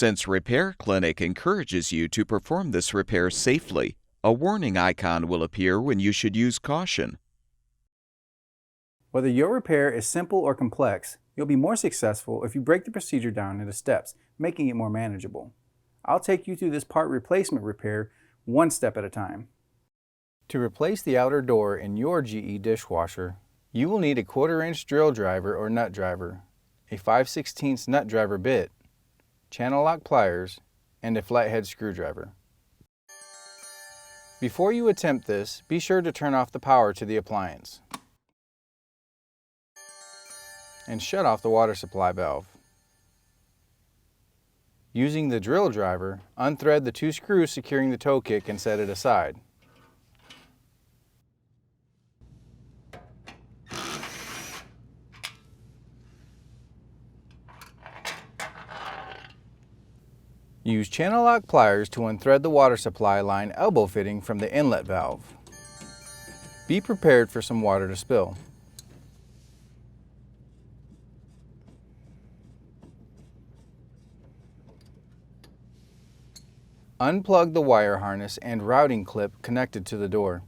Since Repair Clinic encourages you to perform this repair safely, a warning icon will appear when you should use caution. Whether your repair is simple or complex, you'll be more successful if you break the procedure down into steps, making it more manageable. I'll take you through this part replacement repair one step at a time. To replace the outer door in your GE dishwasher, you will need a 1/4-inch drill driver or nut driver, a 5/16 nut driver bit, channel lock pliers, and a flathead screwdriver. Before you attempt this, be sure to turn off the power to the appliance and shut off the water supply valve. Using the drill driver, unthread the 2 screws securing the toe kick and set it aside. Use channel lock pliers to unthread the water supply line elbow fitting from the inlet valve. Be prepared for some water to spill. Unplug the wire harness and routing clip connected to the door.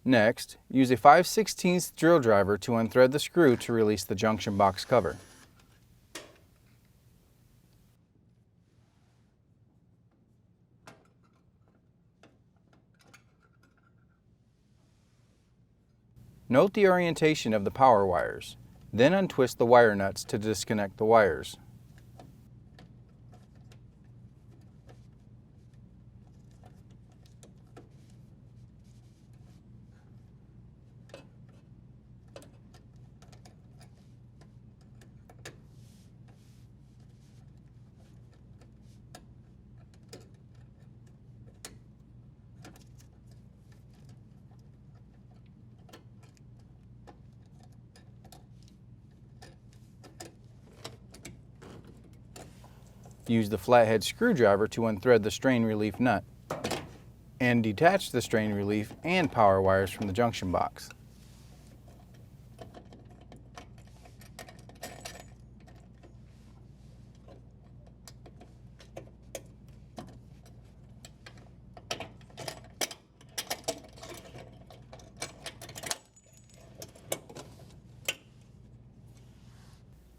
Next, use a 5/16 drill driver to unthread the screw to release the junction box cover. Note the orientation of the power wires, then untwist the wire nuts to disconnect the wires. Use the flathead screwdriver to unthread the strain relief nut and detach the strain relief and power wires from the junction box.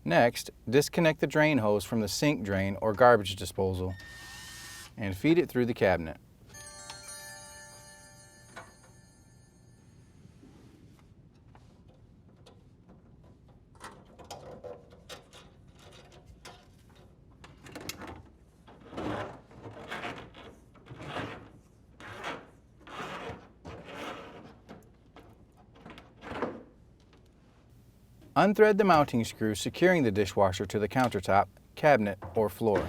Next, disconnect the drain hose from the sink drain or garbage disposal and feed it through the cabinet. Unthread the mounting screw securing the dishwasher to the countertop, cabinet, or floor.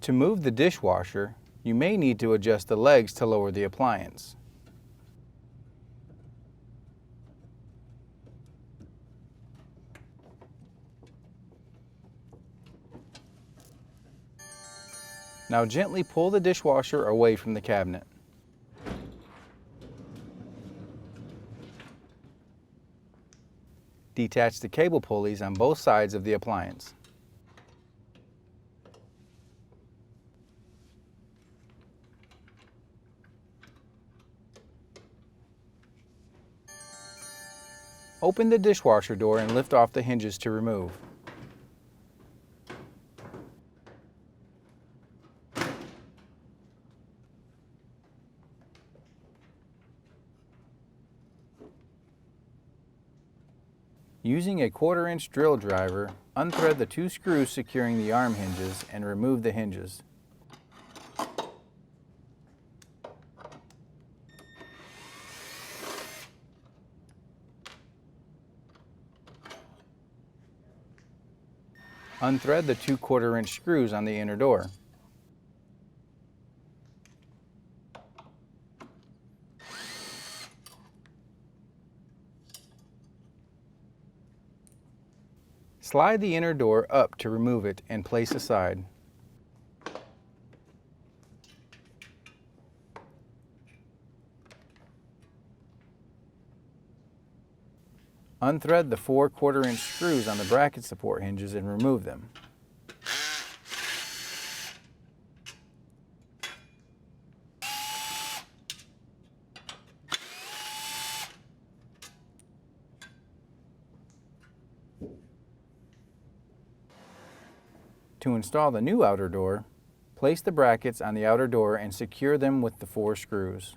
To move the dishwasher, you may need to adjust the legs to lower the appliance. Now gently pull the dishwasher away from the cabinet. Detach the cable pulleys on both sides of the appliance. Open the dishwasher door and lift off the hinges to remove. Using a 1/4-inch drill driver, unthread the 2 screws securing the arm hinges and remove the hinges. Unthread the 2 1/4-inch screws on the inner door. Slide the inner door up to remove it and place aside. Unthread the 4 1/4-inch screws on the bracket support hinges and remove them. To install the new outer door, place the brackets on the outer door and secure them with the 4 screws.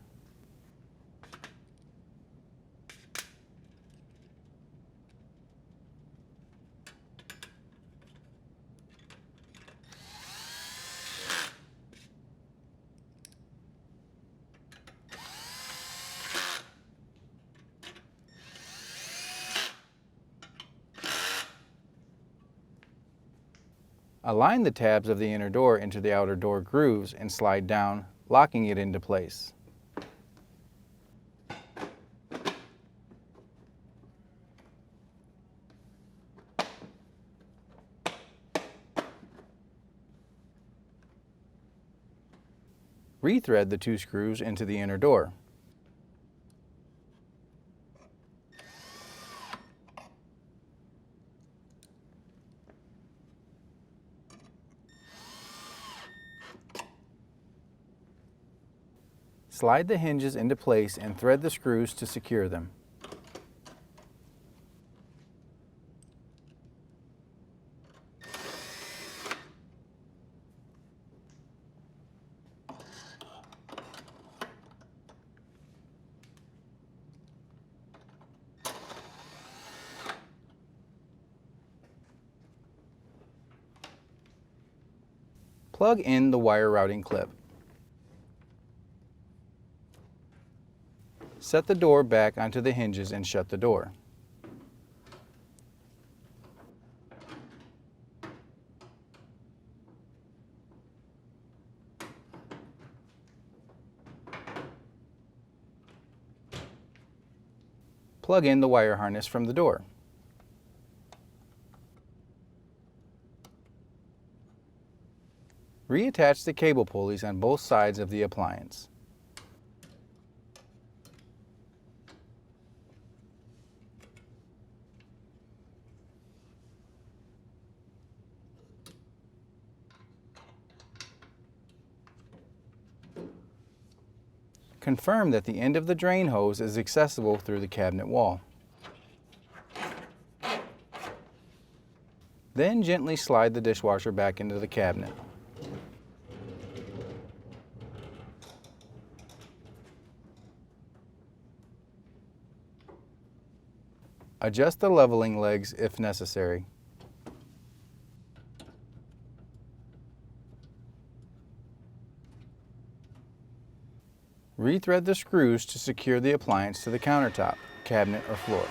Align the tabs of the inner door into the outer door grooves and slide down, locking it into place. Rethread the 2 screws into the inner door. Slide the hinges into place and thread the screws to secure them. Plug in the wire routing clip. Set the door back onto the hinges and shut the door. Plug in the wire harness from the door. Reattach the cable pulleys on both sides of the appliance. Confirm that the end of the drain hose is accessible through the cabinet wall. Then gently slide the dishwasher back into the cabinet. Adjust the leveling legs if necessary. Rethread the screws to secure the appliance to the countertop, cabinet, or floor.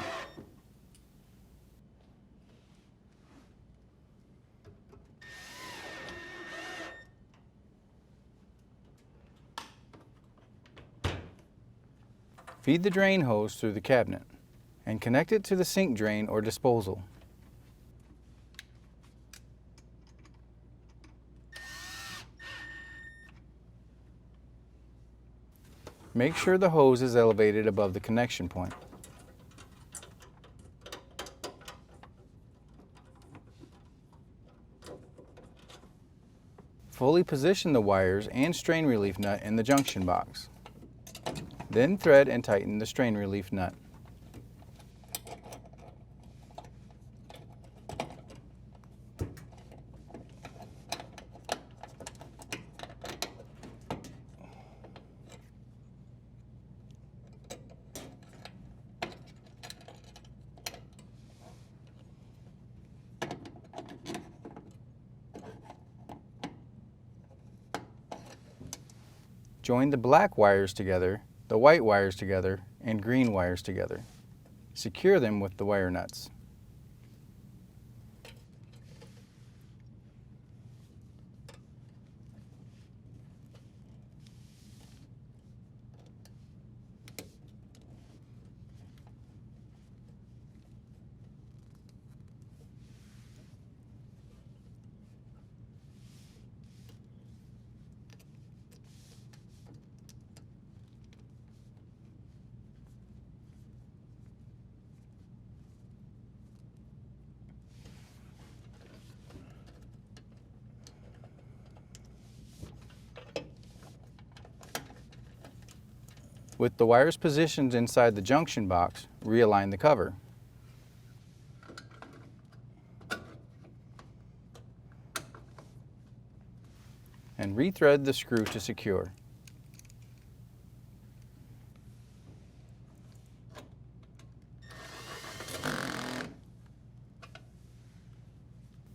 Feed the drain hose through the cabinet and connect it to the sink drain or disposal. Make sure the hose is elevated above the connection point. Fully position the wires and strain relief nut in the junction box. Then thread and tighten the strain relief nut. Join the black wires together, the white wires together, and green wires together. Secure them with the wire nuts. With the wires positioned inside the junction box, realign the cover. And rethread the screw to secure.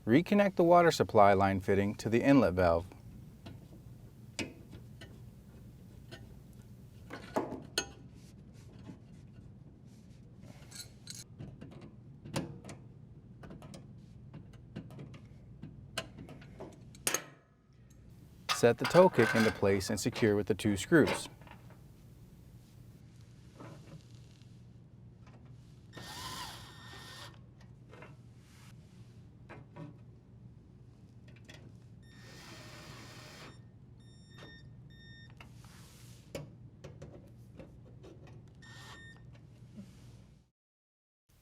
Reconnect the water supply line fitting to the inlet valve. Set the toe kick into place and secure with the 2 screws.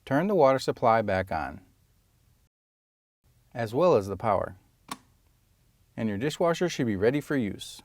Turn the water supply back on, as well as the power, and your dishwasher should be ready for use.